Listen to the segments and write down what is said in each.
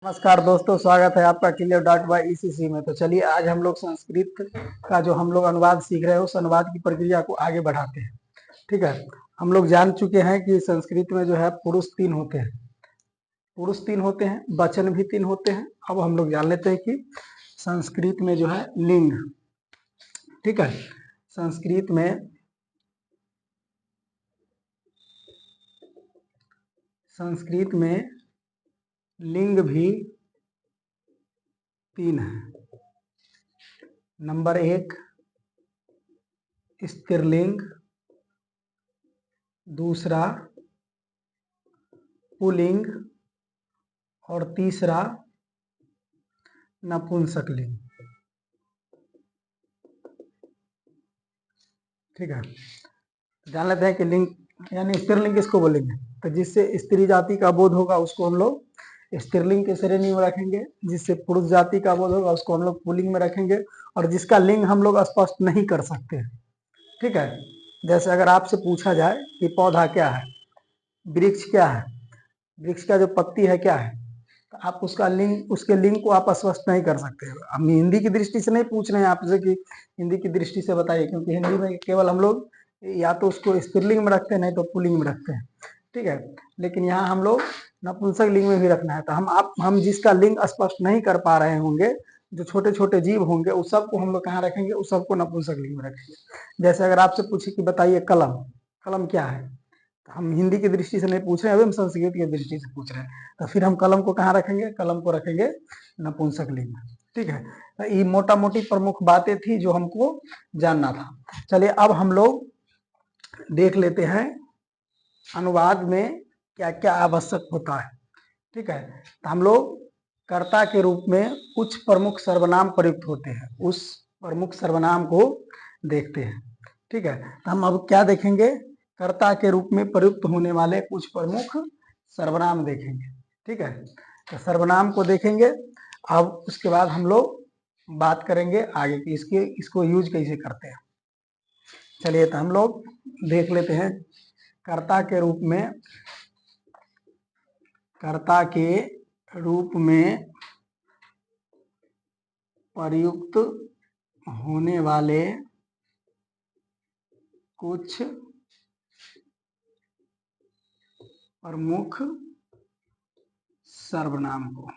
नमस्कार दोस्तों, स्वागत है आपका clear.by.ecc में। तो चलिए आज हम लोग संस्कृत का जो हम लोग अनुवाद सीख रहे हैं उस अनुवाद की प्रक्रिया को आगे बढ़ाते हैं। ठीक है, हम लोग जान चुके हैं कि संस्कृत में जो है पुरुष तीन होते हैं, वचन भी तीन होते हैं। अब हम लोग जान लेते हैं कि संस्कृत में जो है लिंग, ठीक है, संस्कृत में लिंग भी तीन है। नंबर एक स्त्रीलिंग, दूसरा पुल्लिंग और तीसरा नपुंसकलिंग। ठीक है, जान लेते हैं कि लिंग यानी स्त्रीलिंग किसको बोलेंगे। तो जिससे स्त्री जाति का बोध होगा उसको हम लोग स्त्रीलिंग के श्रेणी में रखेंगे, जिससे पुरुष जाति का बोध होगा उसको हम लोग पुल्लिंग में रखेंगे, और जिसका लिंग हम लोग स्पष्ट नहीं कर सकते। ठीक है, जैसे अगर आपसे पूछा जाए कि पौधा क्या है, वृक्ष क्या है, वृक्ष का जो पत्ती है क्या है, तो आप उसका लिंग, उसके लिंग को आप स्पष्ट नहीं कर सकते। हम हिंदी की दृष्टि से नहीं पूछ रहे हैं आपसे कि हिंदी की दृष्टि से बताइए, क्योंकि हिंदी में केवल हम लोग या तो उसको स्त्रीलिंग में रखते हैं, नहीं तो पुल्लिंग में रखते हैं। ठीक है, लेकिन यहाँ हम लोग नपुंसक लिंग में भी रखना है। तो हम जिसका लिंग स्पष्ट नहीं कर पा रहे होंगे, जो छोटे छोटे जीव होंगे, उस सबको हम लोग कहाँ रखेंगे, उस सबको नपुंसक लिंग में रखेंगे। जैसे अगर आपसे पूछे कि बताइए कलम, कलम क्या है, तो हम हिंदी की दृष्टि से नहीं पूछ रहे हैं, अभी हम संस्कृत की दृष्टि से पूछ रहे हैं। तो फिर हम कलम को कहाँ रखेंगे, कलम को रखेंगे नपुंसक लिंग में। ठीक है, तो ये मोटा मोटी प्रमुख बातें थी जो हमको जानना था। चलिए अब हम लोग देख लेते हैं अनुवाद में क्या क्या आवश्यक होता है। ठीक है, तो हम लोग कर्ता के रूप में कुछ प्रमुख सर्वनाम प्रयुक्त होते हैं, उस प्रमुख सर्वनाम को देखते हैं। ठीक है, तो हम अब क्या देखेंगे, कर्ता के रूप में प्रयुक्त होने वाले कुछ प्रमुख सर्वनाम देखेंगे। ठीक है, तो सर्वनाम को देखेंगे। अब उसके बाद हम लोग बात करेंगे आगे कि इसको यूज कैसे करते हैं। चलिए तो हम लोग देख लेते हैं कर्ता के रूप में प्रयुक्त होने वाले कुछ प्रमुख सर्वनाम को।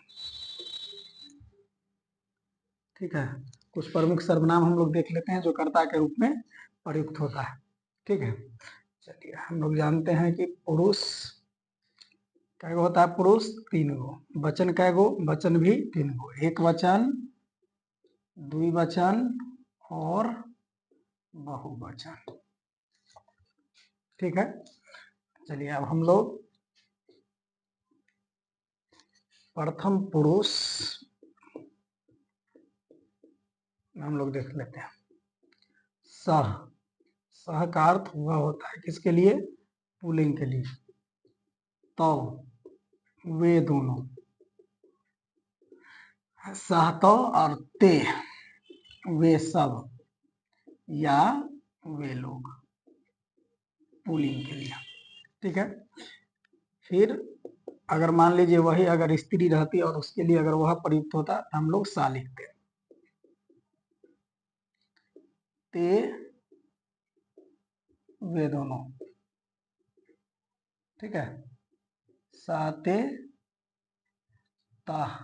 ठीक है, कुछ प्रमुख सर्वनाम हम लोग देख लेते हैं जो कर्ता के रूप में प्रयुक्त होता है। ठीक है, चलिए हम लोग जानते हैं कि पुरुष कै गो होता है, पुरुष तीन गो, वचन कै गो, वचन भी तीन गो, एक वचन, द्विवचन और बहुवचन। ठीक है, चलिए अब हम लोग प्रथम पुरुष हम लोग देख लेते हैं। सह, सह का अर्थ हुआ होता है किसके लिए, पुल्लिंग के लिए। तो वे दोनों, सह तो और ते वे सब या वे लोग, पुल्लिंग के लिए। ठीक है, फिर अगर मान लीजिए वही अगर स्त्री रहती और उसके लिए अगर वह प्रयुक्त होता तो हम लोग सा लिखते, ते वे दोनों। ठीक है, साते ताह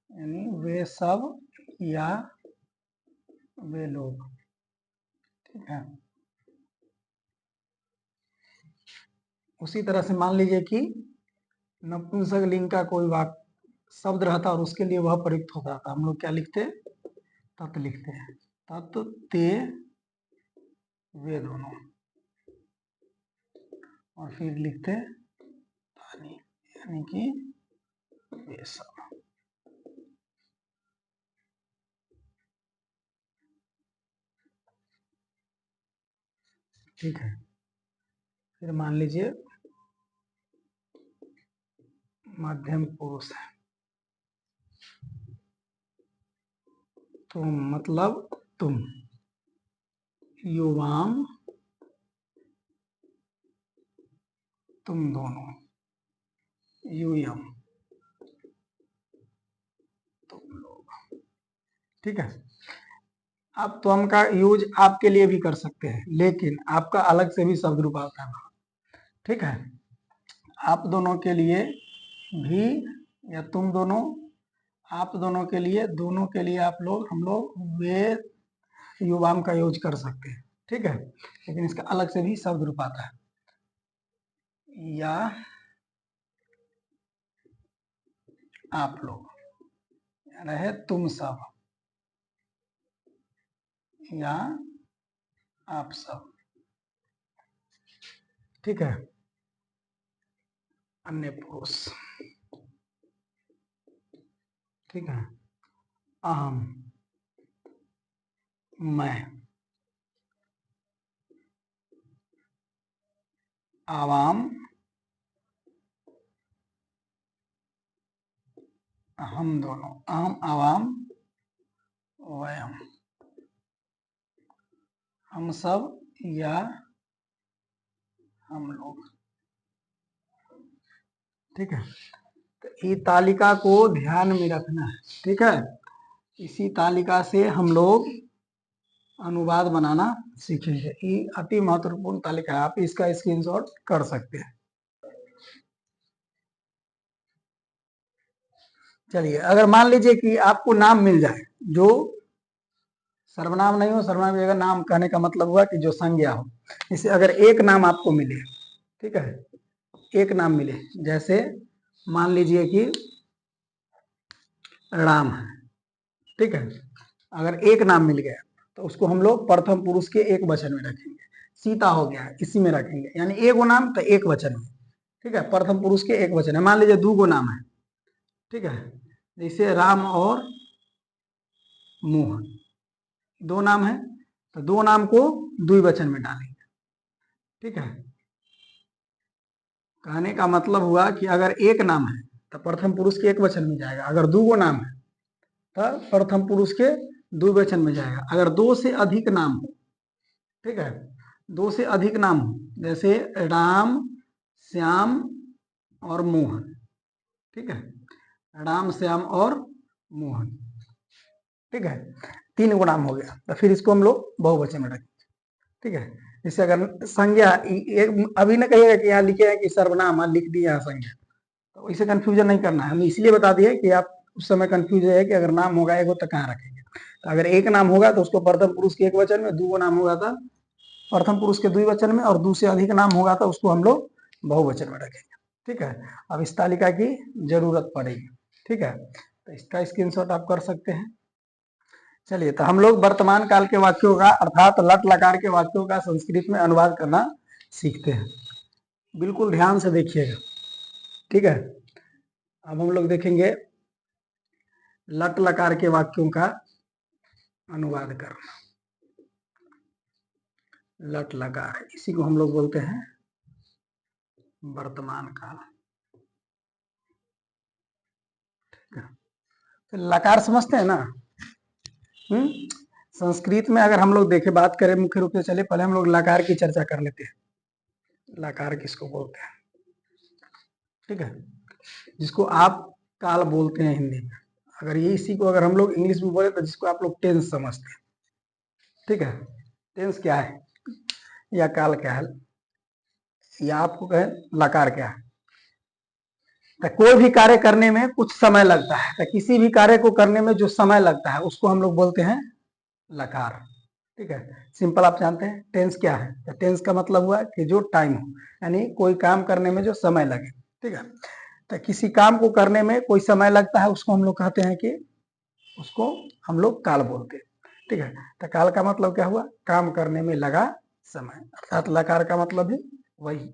यानी वे सब या वे लोग। ठीक है, उसी तरह से मान लीजिए कि नपुंसक लिंग का कोई वाक्य शब्द रहता और उसके लिए वह प्रयुक्त होता था, हम लोग क्या लिखते, तत् लिखते हैं, तत् ते वे दोनों, और फिर लिखते तानी यानी कि वे सब। ठीक है, फिर मान लीजिए मध्यम पुरुष है, तुम मतलब तुम, युवाम तुम दोनों, यूयम। ठीक है। अब त्वम का यूज आपके लिए भी कर सकते हैं, लेकिन आपका अलग से भी शब्द रूप आता है, ठीक है। आप दोनों के लिए भी या तुम दोनों, आप दोनों के लिए, दोनों के लिए आप लोग, हम लोग वे युवाम का यूज कर सकते हैं, ठीक है। लेकिन इसका अलग से भी शब्द रूप आता है, या आप लोग, रहे तुम सब, या आप सब, ठीक है। अन्य पुरुष, ठीक है। अहम, मैं, आवाम, हम दोनों, अहम, आवाम, वयम, हम सब या हम लोग, ठीक है। तो ये तालिका को ध्यान में रखना है, ठीक है। इसी तालिका से हम लोग अनुवाद बनाना सीखेंगे। ये अति महत्वपूर्ण तालिका है, आप इसका स्क्रीनशॉट कर सकते हैं। चलिए, अगर मान लीजिए कि आपको नाम मिल जाए जो सर्वनाम नहीं हो, सर्वनाम की जगह नाम कहने का मतलब हुआ कि जो संज्ञा हो। जैसे अगर एक नाम आपको मिले, ठीक है, एक नाम मिले, जैसे मान लीजिए कि राम है, ठीक है। अगर एक नाम मिल गया तो उसको हम लोग प्रथम पुरुष के एक वचन में रखेंगे। सीता हो गया, इसी में रखेंगे, यानी एक गो नाम तो एक वचन में, ठीक है। प्रथम पुरुष के एक वचन है। मान लीजिए दो गो नाम है, ठीक है, जैसे राम और मोहन, दो नाम है, तो दो नाम को द्विवचन में डालेंगे, ठीक है। कहने का मतलब हुआ कि अगर एक नाम है तो प्रथम पुरुष के एक वचन में जाएगा, अगर दो गो नाम है तो प्रथम पुरुष के द्विवचन में जाएगा। अगर दो से अधिक नाम हो, ठीक है, दो से अधिक नाम हो, जैसे राम, श्याम और मोहन, ठीक है, राम, श्याम और मोहन, ठीक है, तीन गो नाम हो गया, तो फिर इसको हम लोग बहुवचन में रखेंगे, ठीक है। जैसे अगर संज्ञा, अभी ना कहिएगा कि यहाँ लिखे हैं कि सर्वनाम, लिख दिया यहाँ संज्ञा, तो इसे कंफ्यूजन नहीं करना है। हम इसलिए बता दिए कि आप उस समय कंफ्यूज है कि अगर नाम होगा एक तो कहाँ रखेंगे। तो अगर एक नाम होगा तो उसको प्रथम पुरुष के एक वचन में, दो नाम होगा तो प्रथम पुरुष के द्विवचन में, और दो से अधिक नाम होगा तो उसको हम लोग बहुवचन में रखेंगे, ठीक है। अब इस तालिका की जरूरत पड़ेगी, ठीक है, तो इसका स्क्रीनशॉट आप कर सकते हैं। चलिए, तो हम लोग वर्तमान काल के वाक्यों का अर्थात लट लकार के वाक्यों का संस्कृत में अनुवाद करना सीखते हैं। बिल्कुल ध्यान से देखिएगा, ठीक है। अब हम लोग देखेंगे लट लकार के वाक्यों का अनुवाद करना। लट लकार, इसी को हम लोग बोलते हैं वर्तमान काल, ठीक है। तो लकार समझते हैं ना? संस्कृत में अगर हम लोग देखें, बात करें मुख्य रूप से, चले पहले हम लोग लकार की चर्चा कर लेते हैं। लकार किसको बोलते हैं, ठीक है, जिसको आप काल बोलते हैं हिंदी में। अगर ये इसी को अगर हम लोग इंग्लिश में बोले तो जिसको आप लोग टेंस समझते हैं, ठीक है। टेंस क्या है या काल क्या है, या आपको कहें लकार क्या है। तो कोई भी कार्य करने में कुछ समय लगता है, तो किसी भी कार्य को करने में जो समय लगता है उसको हम लोग बोलते हैं लकार, ठीक है। सिंपल, आप जानते हैं टेंस क्या है। तो टेंस का मतलब हुआ कि जो टाइम हो, यानी कोई काम करने में जो समय लगे, ठीक है। तो किसी काम को करने में कोई समय लगता है उसको हम लोग कहते हैं कि उसको हम लोग काल बोलते हैं, ठीक है। तो काल का मतलब क्या हुआ, काम करने में लगा समय, अर्थात लकार का मतलब भी वही,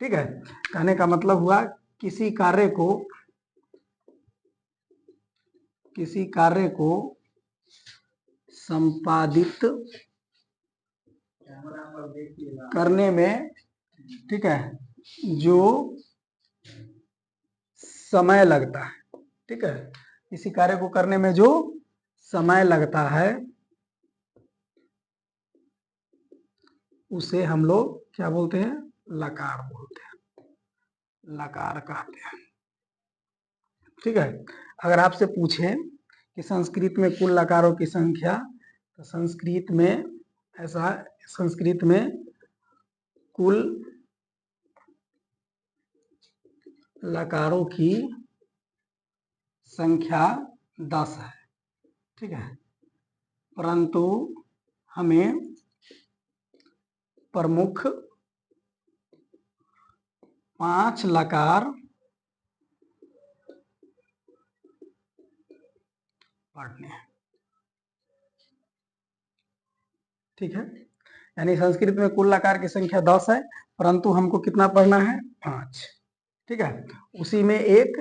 ठीक है। कहने का मतलब हुआ किसी कार्य को संपादित करने में, ठीक है, जो समय लगता है, ठीक है, किसी कार्य को करने में जो समय लगता है उसे हम लोग क्या बोलते हैं, लकार बोलते हैं, लकार कहते हैं, ठीक है। अगर आपसे पूछे कि संस्कृत में कुल लकारों की संख्या, तो संस्कृत में ऐसा, संस्कृत में कुल लकारों की संख्या 10 है, ठीक है, परंतु हमें प्रमुख 5 लकार पढ़ने हैं, ठीक है। यानी संस्कृत में कुल लकार की संख्या 10 है, परंतु हमको कितना पढ़ना है, 5, ठीक है। उसी में एक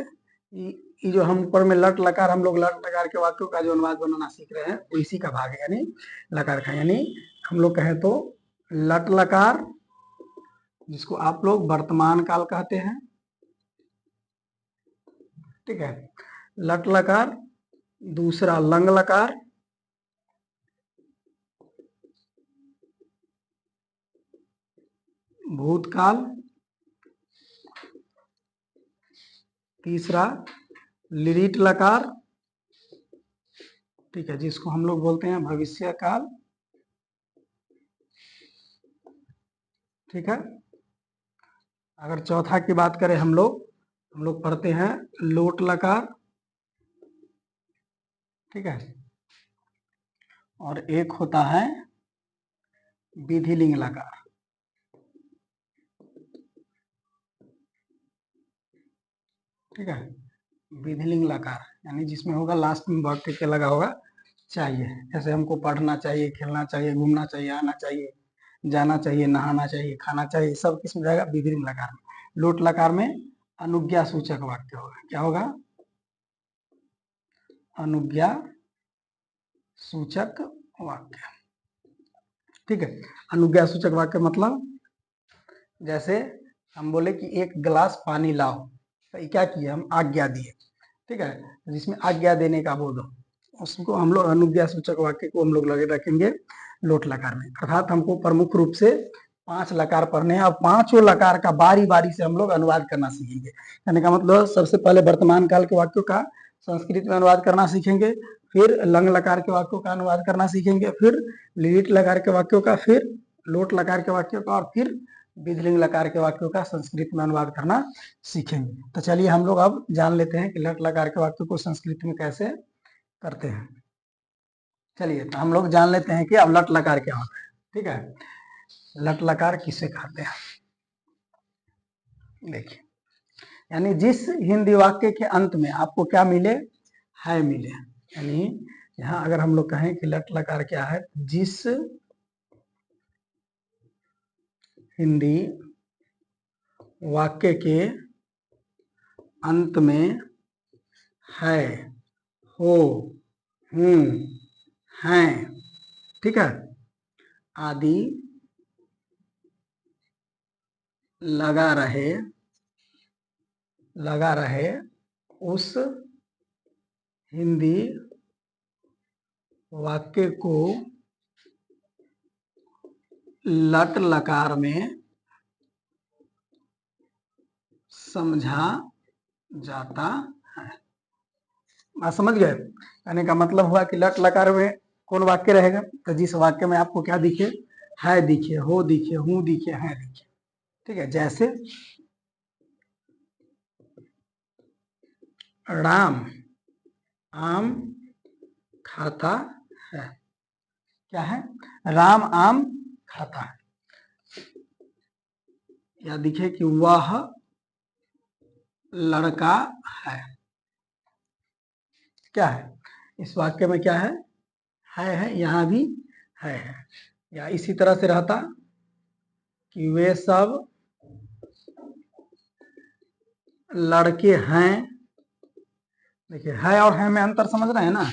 ये जो हम ऊपर में लट लकार, हम लोग लट लकार के वाक्यों का जो अनुवाद बनाना सीख रहे हैं वो इसी का भाग है, यानी लकार का। यानी हम लोग कहें तो लट लकार, जिसको आप लोग वर्तमान काल कहते हैं, ठीक है, लट लकार। दूसरा लंग लकार, भूतकाल। तीसरा लिरिट लकार, ठीक है, जिसको हम लोग बोलते हैं भविष्य काल, ठीक है। अगर चौथा की बात करें हम लोग पढ़ते हैं लोट लकार, ठीक है, और एक होता है विधिलिंग लकार, ठीक है, विधिलिंग लकार, यानी जिसमें होगा लास्ट में वाक्य के लगा होगा चाहिए, जैसे हमको पढ़ना चाहिए, खेलना चाहिए, घूमना चाहिए, आना चाहिए, जाना चाहिए, नहाना चाहिए, खाना चाहिए, सब किसमें जाएगा, विधिलिंग लकार में। लोट लकार में अनुज्ञा सूचक वाक्य होगा, क्या होगा, अनुज्ञा सूचक वाक्य, ठीक है। अनुज्ञा सूचक वाक्य मतलब जैसे हम बोले कि एक गिलास पानी लाओ, तो क्या किया, हम आज्ञा दिए, ठीक है, जिसमें आज्ञा देने का बोध हो, उसको हम लोग अनुज्ञा सूचक वाक्य को हम लोग लगे रखेंगे लोट लकार में। अर्थात हमको प्रमुख रूप से 5 लकार पढ़ने हैं, और 5 लकार का बारी बारी से हम लोग अनुवाद करना सीखेंगे। कहने का मतलब सबसे पहले वर्तमान काल के वाक्यों का संस्कृत में अनुवाद करना सीखेंगे, फिर लंग लकार के वाक्यों का अनुवाद करना सीखेंगे, फिर लिट लकार के वाक्यों का, फिर लोट लकार के वाक्यों का, और फिर विधिलिंग लकार के वाक्यों का संस्कृत में अनुवाद करना सीखेंगे। तो चलिए हम लोग अब जान लेते हैं कि लट लकार के वाक्यों को संस्कृत में कैसे करते हैं। चलिए तो हम लोग जान लेते हैं कि अब लट लकार क्या होता है, ठीक है। लट लकार किसे कहते हैं, देखिए, यानी जिस हिंदी वाक्य के अंत में आपको क्या मिले, है मिले, यानी यहाँ अगर हम लोग कहें कि लट लकार क्या है, जिस हिंदी वाक्य के अंत में है, हो, हूं, हैं, ठीक है, आदि लगा रहे उस हिंदी वाक्य को लट लकार में समझा जाता है। आप समझ गए, कहने का मतलब हुआ कि लट लकार में कौन वाक्य रहेगा, तो जिस वाक्य में आपको क्या दिखे, है दिखे, हो दिखे, हूं दिखे, हैं दिखे, ठीक है। जैसे राम आम खाता है, क्या है, राम आम खाता है, या दिखे कि वह लड़का है, क्या है, इस वाक्य में क्या है, यहां भी है। या इसी तरह से रहता कि वे सब लड़के हैं, देखिए है और है में अंतर समझ रहे हैं ना,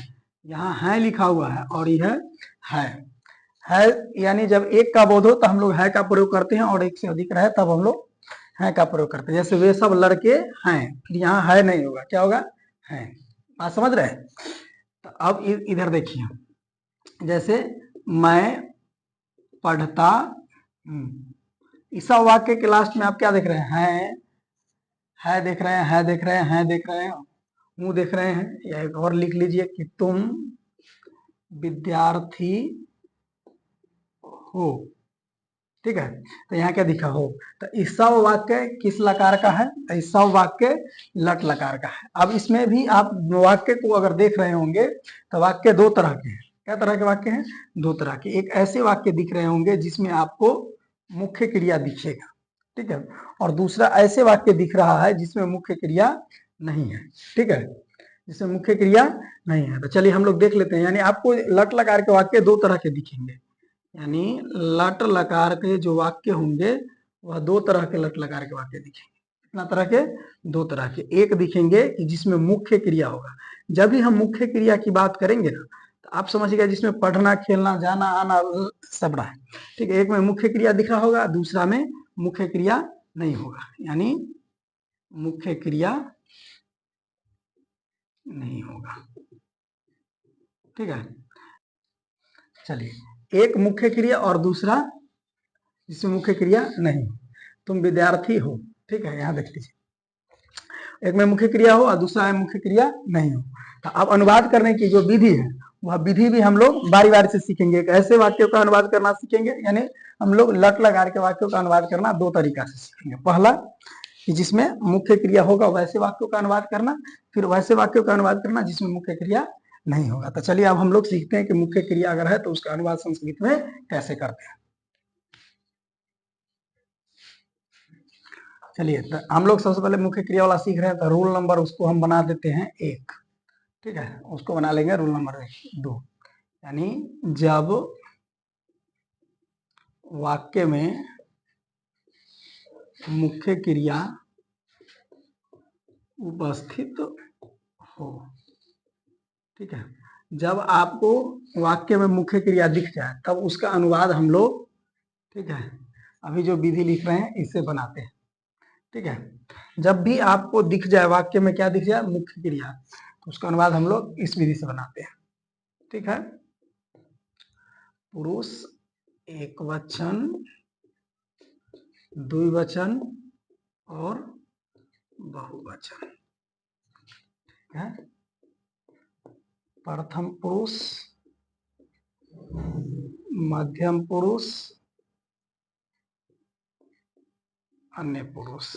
यहाँ है लिखा हुआ है और यह है, यानी जब एक का बोध हो तो हम लोग है का प्रयोग करते हैं, और एक से अधिक रहे तब हम लोग है का प्रयोग करते हैं। जैसे वे सब लड़के हैं, फिर यहाँ है नहीं होगा, क्या होगा, है। बात समझ रहे हैं। तो अब इधर देखिए, जैसे मैं पढ़ता हूं, इस वाक्य के लास्ट में आप क्या देख रहे हैं, है देख रहे हैं, है देख रहे हैं, है देख रहे हैं, हूँ देख रहे हैं, या एक और लिख लीजिए कि तुम विद्यार्थी हो। ठीक है, तो यहाँ क्या दिखा हो, तो इस सब वाक्य किस लकार का है, तो इस सब वाक्य लट लकार का है। अब इसमें भी आप वाक्य को अगर देख रहे होंगे तो वाक्य दो तरह के हैं। क्या तरह के वाक्य हैं, दो तरह के। एक ऐसे वाक्य दिख रहे होंगे जिसमें आपको मुख्य क्रिया दिखेगा, ठीक है, और दूसरा ऐसे वाक्य दिख रहा है जिसमें मुख्य क्रिया नहीं है। ठीक है, जिसमें मुख्य क्रिया नहीं है। तो चलिए हम लोग देख लेते हैं। यानी आपको लट लकार के वाक्य दो तरह के दिखेंगे, यानी लट लकार के जो वाक्य होंगे वह दो तरह के लट लकार के वाक्य दिखेंगे। कितना तरह के, दो तरह के। एक दिखेंगे कि जिसमें मुख्य क्रिया होगा। जब भी हम मुख्य क्रिया की बात करेंगे ना, तो आप समझिएगा जिसमें पढ़ना, खेलना, जाना, आना सब रहा है। ठीक है, एक में मुख्य क्रिया दिख रहा होगा, दूसरा में मुख्य क्रिया नहीं होगा, यानी मुख्य क्रिया नहीं होगा। ठीक है, चलिए, एक मुख्य क्रिया और दूसरा जिसमें मुख्य क्रिया नहीं। तुम विद्यार्थी हो, ठीक है, यहाँ देख लीजिए, एक में मुख्य क्रिया हो और दूसरा में मुख्य क्रिया नहीं हो। तो अब अनुवाद करने की जो विधि है वह विधि भी हम लोग बारी बारी से सीखेंगे। एक ऐसे वाक्यों का अनुवाद करना सीखेंगे, यानी हम लोग लट लकार के वाक्यों का अनुवाद करना दो तरीका से सीखेंगे। पहला कि जिसमें मुख्य क्रिया होगा वैसे वाक्यों का अनुवाद करना, फिर वैसे वाक्यों का अनुवाद करना जिसमें मुख्य क्रिया नहीं होगा। तो चलिए अब हम लोग सीखते हैं कि मुख्य क्रिया अगर है तो उसका अनुवाद संस्कृत में कैसे करते हैं। चलिए, तो हम लोग सबसे पहले मुख्य क्रिया वाला सीख रहे हैं, तो रूल नंबर उसको हम बना देते हैं 1। ठीक है, उसको बना लेंगे रूल नंबर 2। यानी जब वाक्य में मुख्य क्रिया उपस्थित हो, ठीक है, जब आपको वाक्य में मुख्य क्रिया दिख जाए तब उसका अनुवाद हम लोग, ठीक है, अभी जो विधि लिख रहे हैं इससे बनाते हैं। ठीक है, जब भी आपको दिख जाए वाक्य में क्या दिख जाए, मुख्य क्रिया, तो उसका अनुवाद हम लोग इस विधि से बनाते हैं। ठीक है, पुरुष एक वचन, द्विवचन और बहुवचन है। प्रथम पुरुष, मध्यम पुरुष, अन्य पुरुष।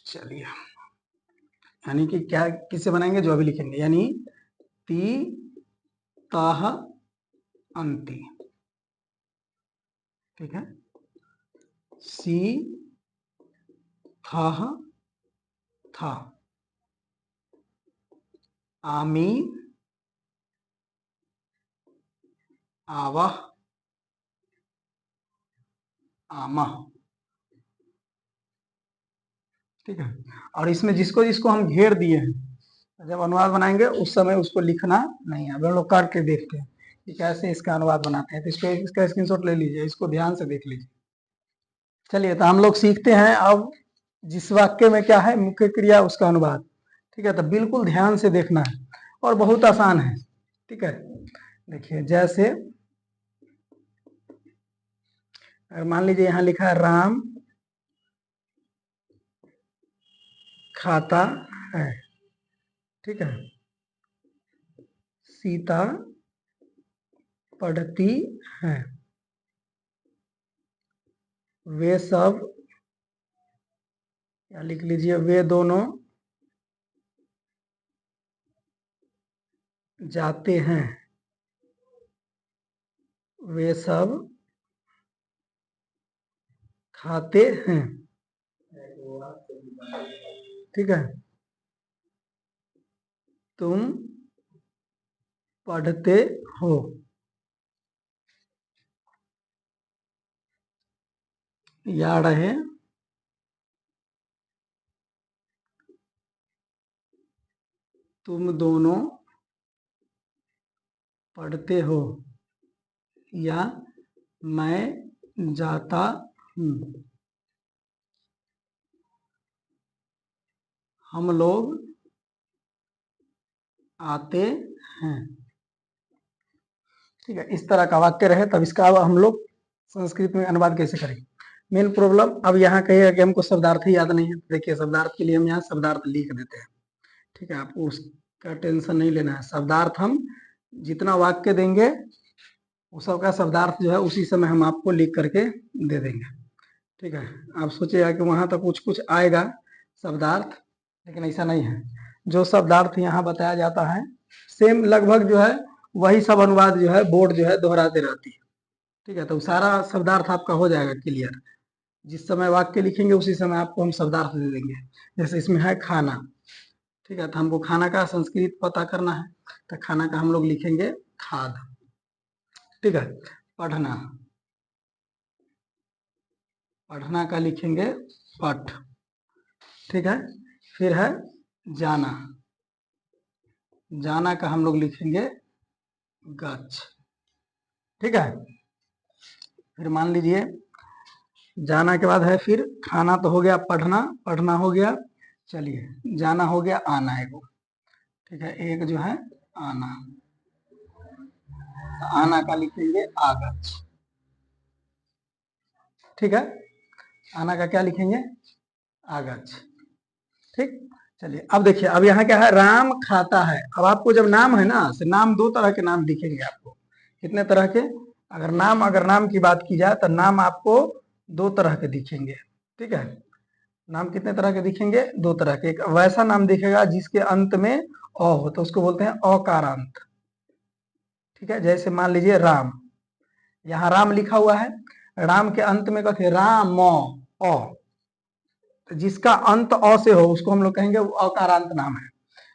चलिए, यानी कि क्या किससे बनाएंगे, जो अभी लिखेंगे, यानी ती ताह अंति। ठीक है, सी थाह था, आमी आवह आमा। ठीक है, और इसमें जिसको जिसको हम घेर दिए हैं, जब अनुवाद बनाएंगे उस समय उसको लिखना नहीं है। अब हम लोग काट के देखते हैं कि कैसे इसका अनुवाद बनाते हैं। तो इसको, इसका स्क्रीनशॉट ले लीजिए, इसको ध्यान से देख लीजिए। चलिए, तो हम लोग सीखते हैं अब जिस वाक्य में क्या है मुख्य क्रिया उसका अनुवाद। ठीक है, तो बिल्कुल ध्यान से देखना है और बहुत आसान है। ठीक है, देखिए, जैसे मान लीजिए यहाँ लिखा है राम खाता है। ठीक है, सीता पढ़ती है, वे सब, या लिख लीजिए वे दोनों जाते हैं, वे सब खाते हैं। ठीक है, तुम पढ़ते हो, या रहे तुम दोनों पढ़ते हो, या मैं जाता हम लोग आते हैं। ठीक है, इस तरह का वाक्य रहे तब इसका अब हम लोग संस्कृत में अनुवाद कैसे करेंगे। मेन प्रॉब्लम अब यहाँ कहेगा कि हमको शब्दार्थ ही याद नहीं है। देखिए शब्दार्थ के लिए हम यहाँ शब्दार्थ लिख देते हैं। ठीक है, आपको उसका टेंशन नहीं लेना है। शब्दार्थ हम जितना वाक्य देंगे उस सबका शब्दार्थ जो है उसी समय हम आपको लिख करके दे देंगे। ठीक है, आप सोचिएगा कि वहां तक कुछ कुछ आएगा शब्दार्थ, लेकिन ऐसा नहीं है। जो शब्दार्थ यहाँ बताया जाता है सेम लगभग जो है वही सब अनुवाद जो है बोर्ड जो है दोहराते रहती है। ठीक है, तो सारा शब्दार्थ आपका हो जाएगा क्लियर। जिस समय वाक्य लिखेंगे उसी समय आपको हम शब्दार्थ दे देंगे। जैसे इसमें है खाना। ठीक है, तो हमको खाना का संस्कृत पता करना है, तो खाना का हम लोग लिखेंगे खाद। ठीक है, पढ़ना, पढ़ना का लिखेंगे पठ। ठीक है, फिर है जाना, जाना का हम लोग लिखेंगे गच्छ। ठीक है, फिर मान लीजिए जाना के बाद है फिर खाना तो हो गया, पढ़ना, पढ़ना हो गया, चलिए जाना हो गया, आना है वो। ठीक है, एक जो है आना, आना का लिखेंगे आगच्छ। ठीक है, आना का क्या लिखेंगे आगच्छ। ठीक, चलिए अब देखिए अब यहाँ क्या है राम खाता है। अब आपको जब नाम है ना, से नाम दो तरह के नाम दिखेंगे आपको। कितने तरह के, अगर नाम की बात की जाए तो नाम आपको दो तरह के दिखेंगे। ठीक है, नाम कितने तरह के दिखेंगे, दो तरह के। एक वैसा नाम दिखेगा जिसके अंत में अ हो, तो उसको बोलते हैं अकारांत। ठीक है, जैसे मान लीजिए राम, यहाँ राम लिखा हुआ है, राम के अंत में कहते राम अ, तो जिसका अंत अ से हो उसको हम लोग कहेंगे वो अकारांत नाम है।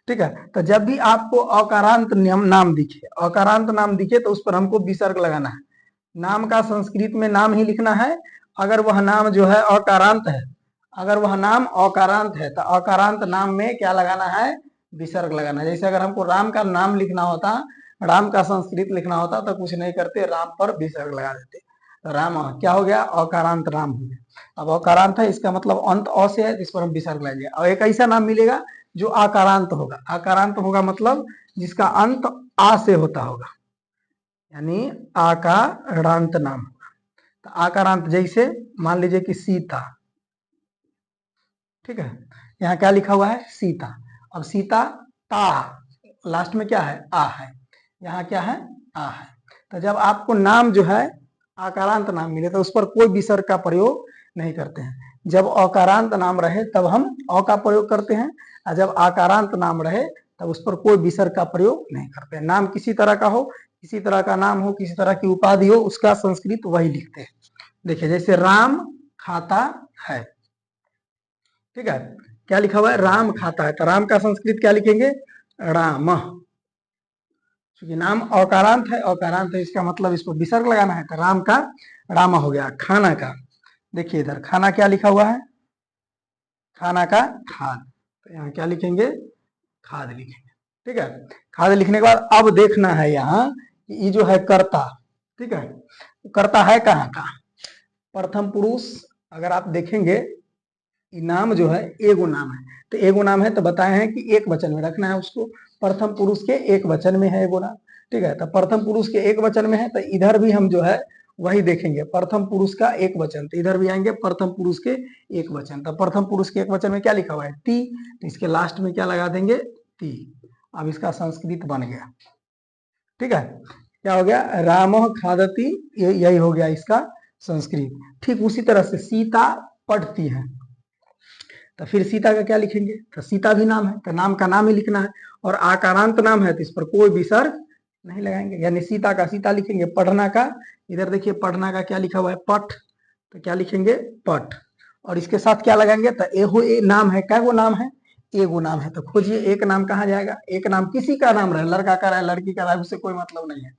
ठीक है, तो जब भी आपको अकारांत नाम दिखे, अकारांत नाम दिखे तो उस पर हमको विसर्ग लगाना है। नाम का संस्कृत में नाम ही लिखना है। अगर वह नाम जो है अकारांत है, अगर वह नाम अकारांत है तो अकारांत नाम में क्या लगाना है, विसर्ग लगाना है। जैसे अगर हमको राम का नाम लिखना होता, राम का संस्कृत लिखना होता तो कुछ नहीं करते, राम पर विसर्ग लगा देते, तो राम क्या हो गया, अकारांत नाम हो गया। अब अकारांत है इसका मतलब अंत अ से है, इस पर हम विसर्ग लगाएंगे। और एक ऐसा नाम मिलेगा जो आकारांत होगा। आकारांत होगा मतलब जिसका अंत आ से होता होगा, यानी आकारांत नाम होगा। तो आकारांत जैसे मान लीजिए कि सीता। ठीक है, यहाँ क्या लिखा हुआ है सीता। अब सीता ता, लास्ट में क्या है आ है, यहाँ क्या है आ है। तो जब आपको नाम जो है आकारांत नाम मिले तो उस पर कोई विसर्ग का प्रयोग नहीं करते हैं। जब अकारांत नाम रहे तब हम अ का प्रयोग करते हैं, और जब आकारांत नाम रहे तब उस पर कोई विसर्ग का प्रयोग नहीं करते हैं। नाम किसी तरह का हो, किसी तरह का नाम हो, किसी तरह की उपाधि हो, उसका संस्कृत वही लिखते हैं। देखिए जैसे राम खाता है। ठीक है, क्या लिखा हुआ है राम खाता है, तो राम का संस्कृत क्या लिखेंगे राम। क्योंकि नाम अकारांत है, अकारांत है इसका मतलब इसको विसर्ग लगाना है, तो राम का राम हो गया। खाना का, देखिए इधर खाना क्या लिखा हुआ है, खाना का खाद, तो यहाँ क्या लिखेंगे खाद लिखेंगे। ठीक है, खाद लिखने के बाद अब देखना है यहाँ ये जो है कर्ता। ठीक है, कर्ता है कहाँ का, प्रथम पुरुष। अगर आप देखेंगे नाम जो है एगो नाम है, तो एगो नाम है तो बताए हैं कि एक वचन में रखना है उसको। प्रथम पुरुष के एक वचन में है एगो नाम। ठीक है, तो प्रथम पुरुष के एक वचन में है तो इधर भी हम जो है वही देखेंगे, प्रथम पुरुष का एक वचन, तो इधर भी आएंगे प्रथम पुरुष के एक वचन। तो प्रथम पुरुष के एक वचन में क्या लिखा हुआ है ती, तो इसके लास्ट में क्या लगा देंगे ती। अब इसका संस्कृत बन गया। ठीक है, क्या हो गया राम खादती, यही हो गया इसका संस्कृत। ठीक उसी तरह से सीता पढ़ती है, तो फिर सीता का क्या लिखेंगे, तो सीता भी नाम है तो नाम का नाम ही लिखना है, और आकारांत नाम है तो इस पर कोई विसर्ग नहीं लगाएंगे, यानी सीता का सीता लिखेंगे। पढ़ना का, इधर देखिए पढ़ना का क्या लिखा हुआ है पठ, तो क्या लिखेंगे पठ, और इसके साथ क्या लगाएंगे, तो एहो ए नाम है, क्या वो नाम है एगो नाम है, तो खोजिए एक नाम कहाँ जाएगा। एक नाम किसी का नाम रहे, लड़का का रहे लड़की का रहे उससे कोई मतलब नहीं है।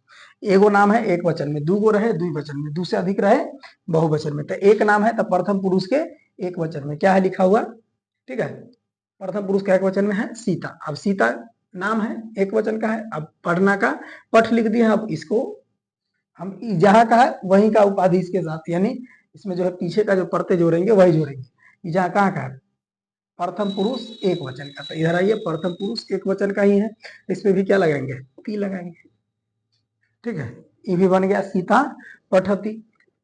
एगो नाम है एक वचन में, दूगो रहे द्विवचन में, दू से अधिक रहे बहुवचन में, तो एक नाम है तो प्रथम पुरुष के एक वचन में क्या है लिखा हुआ। ठीक है, प्रथम पुरुष का एक वचन में है सीता। अब सीता नाम है एक वचन का है, अब पढ़ना का पठ लिख दिया। अब इसको हम जहां का है वहीं का उपाधि इसके साथ, यानी इसमें जो है पीछे का जो परते जोड़ेंगे वही जोड़ेंगे। जहाँ कहाँ का है प्रथम पुरुष एक वचन का, तो इधर आइए प्रथम पुरुष एक वचन का ही है, इसमें भी क्या लगाएंगे ती लगाएंगे। ठीक है, ये भी बन गया सीता पठती।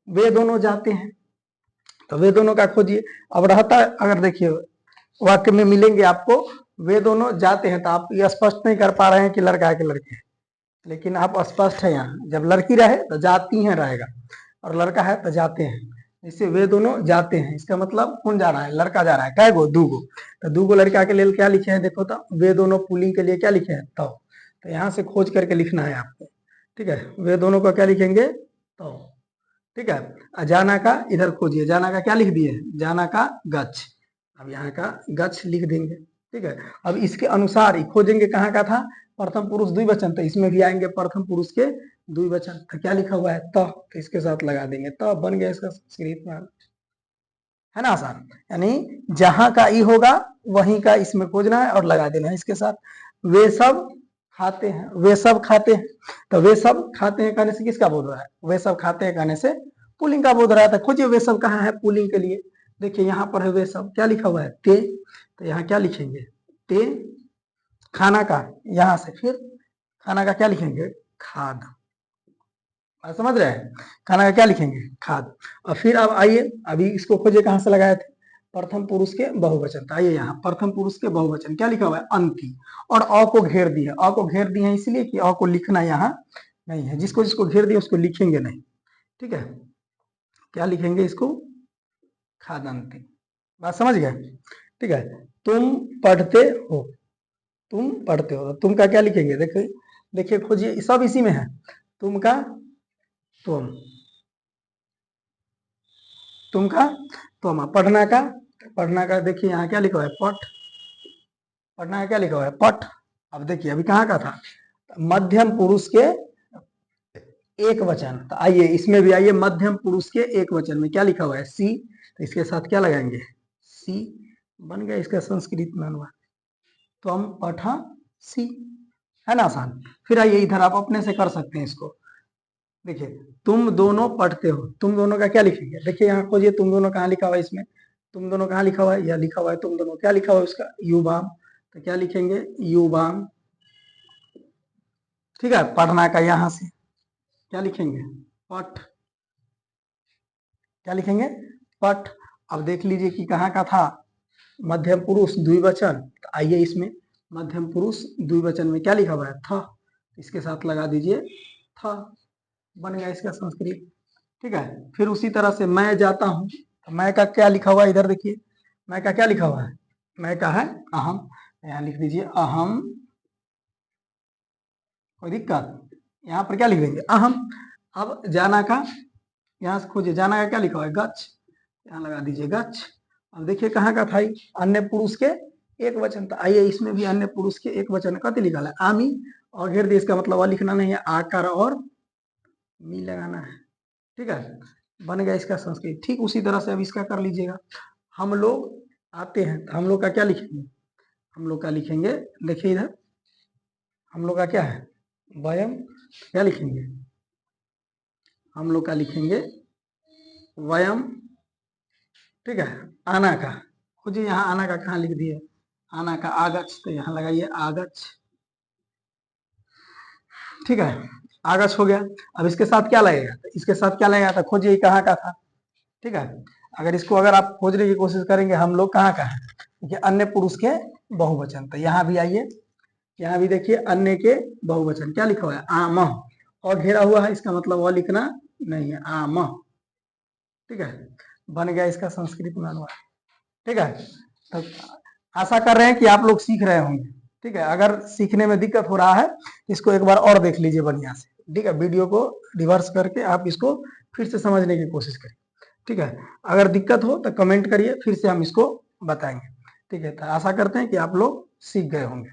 वे दोनों जाते हैं, तो वे दोनों का खोजिए। अब रहता अगर देखिए वाक्य में मिलेंगे आपको वे दोनों जाते हैं, तो आप ये स्पष्ट नहीं कर पा रहे हैं कि लड़का है कि लड़की है, लेकिन आप स्पष्ट है यहाँ। जब लड़की रहे तो जाती हैं रहेगा, और लड़का है तो जाते हैं। इससे वे दोनों जाते हैं, इसका मतलब कौन जा रहा है, लड़का जा रहा है। कै गो दूगो, तो दूगो लड़का के लिए क्या लिखे हैं देखो, तो वे दोनों पुलिंग के लिए क्या लिखे हैं तो यहाँ से खोज करके लिखना है आपको। ठीक है, वे दोनों को क्या लिखेंगे तो। ठीक है, जाना का इधर खोजिए, जाना का क्या लिख दिए, जाना का गच्छ, अब यहाँ का गच्छ लिख देंगे। ठीक है, अब इसके अनुसार ही खोजेंगे कहाँ का था प्रथम पुरुष द्विवचन, तो इसमें भी आएंगे प्रथम पुरुष के द्विवचन। तो क्या लिखा हुआ है तो इसके साथ लगा देंगे, तो बन गया इसका संस्कृत में, है ना आसान। यानी जहां का ई होगा वहीं का इसमें खोजना है और लगा देना है इसके साथ। वे सब खाते हैं, वे सब खाते हैं, तो वे सब खाते हैं कहने से किसका बोध रहा है, वे सब खाते हैं कहने से पुलिंग का बोध रहा था। खोजिए वे सब कहाँ है पुलिंग के लिए, देखिए यहाँ पर है वे सब, क्या लिखा हुआ है ते, तो यहाँ क्या लिखेंगे ते। खाना का यहाँ से फिर खाना का क्या लिखेंगे खाद, समझ रहे हैं, खाना का क्या लिखेंगे खाद। और फिर अब आइए अभी इसको खोजे कहाँ से लगाए थे प्रथम पुरुष के बहुवचन, तो आइए यहाँ प्रथम पुरुष के बहुवचन क्या लिखा हुआ है अंति, और अ को घेर दिया, अ को घेर दिए इसलिए कि अ को लिखना यहाँ नहीं है, जिसको जिसको घेर दिया उसको लिखेंगे नहीं। ठीक है, क्या लिखेंगे इसको खादंती, बात समझ गए। ठीक है, तुम पढ़ते हो, तुम पढ़ते हो, तुम का क्या लिखेंगे देखिए, देखिए खोजिए सब इसी में है, तुम का तुम, तुम का तुम, पढ़ना का देखिए यहाँ क्या लिखा हुआ है पठ, पढ़ना का क्या लिखा हुआ है पठ। अब देखिए अभी कहाँ का था मध्यम पुरुष के एक वचन, तो आइए इसमें भी आइए मध्यम पुरुष के एक वचन में क्या लिखा हुआ है सी, तो इसके साथ क्या लगाएंगे सी, बन गया इसका संस्कृत में अनुवाद, तो हम पठा सी, है ना आसान। फिर आइए इधर आप अपने से कर सकते हैं इसको, देखिए तुम दोनों पढ़ते हो, तुम दोनों का क्या लिखेंगे, देखिए यहाँ खोजिए तुम दोनों कहाँ लिखा हुआ है इसमें, तुम दोनों कहाँ लिखा हुआ है, यह लिखा हुआ है तुम दोनों, क्या लिखा हुआ है उसका युवाम, तो क्या लिखेंगे युवाम। ठीक है, पढ़ना का यहाँ से क्या लिखेंगे पठ, क्या लिखेंगे पठ। अब देख लीजिए कि कहाँ का था मध्यम पुरुष द्विवचन, तो आइए इसमें मध्यम पुरुष द्विवचन में क्या लिखा हुआ है था, इसके साथ लगा दीजिए था, बन गया इसका संस्कृत। ठीक है, फिर उसी तरह से मैं जाता हूँ, तो मैं का क्या लिखा हुआ है इधर देखिए, मैं का क्या लिखा हुआ है, मैं का है अहम, यहाँ लिख दीजिए अहम, कोई दिक्कत, यहाँ पर क्या लिख देंगे अहम। अब जाना का यहाँ से खोजिए, जाना का क्या लिखा हुआ है गच्छ, यहाँ लगा दीजिए गच्छ। अब देखिए कहाँ का था अन्य पुरुष के एक वचन, तो आइए इसमें भी अन्य पुरुष के एक वचन कति निकाला आमी, और घेर दिए, इसका मतलब लिखना नहीं है आकार और मी लगाना है। ठीक है, बन गया इसका संस्कृत। ठीक उसी तरह से अब इसका कर लीजिएगा, हम लोग आते हैं, तो हम लोग का क्या लिखेंगे, हम लोग का लिखेंगे देखिए इधर, हम लोग का क्या है वयम, क्या लिखेंगे हम लोग का लिखेंगे वयम। ठीक है, आना का खोजिए, यहाँ आना का कहाँ लिख दिए, आना का आगच्छ, तो यहाँ लगाइए आगच्छ। ठीक है, आगच्छ हो गया। अब इसके साथ क्या लगेगा, इसके साथ क्या लगेगा, तो खोजिए कहाँ का था। ठीक है, अगर इसको अगर आप खोजने की कोशिश करेंगे हम लोग कहाँ का है, देखिए अन्य पुरुष के बहुवचन, तो यहाँ भी आइए, यहाँ भी देखिए अन्य के बहुवचन क्या लिखा हुआ है आम, और घेरा हुआ है, इसका मतलब वह लिखना नहीं है आम। ठीक है, बन गया इसका संस्कृत में अनुवाद। ठीक है, तो आशा कर रहे हैं कि आप लोग सीख रहे होंगे। ठीक है, अगर सीखने में दिक्कत हो रहा है इसको एक बार और देख लीजिए बढ़िया से। ठीक है, वीडियो को रिवर्स करके आप इसको फिर से समझने की कोशिश करिए। ठीक है, अगर दिक्कत हो तो कमेंट करिए, फिर से हम इसको बताएंगे। ठीक है, तो आशा करते हैं कि आप लोग सीख गए होंगे।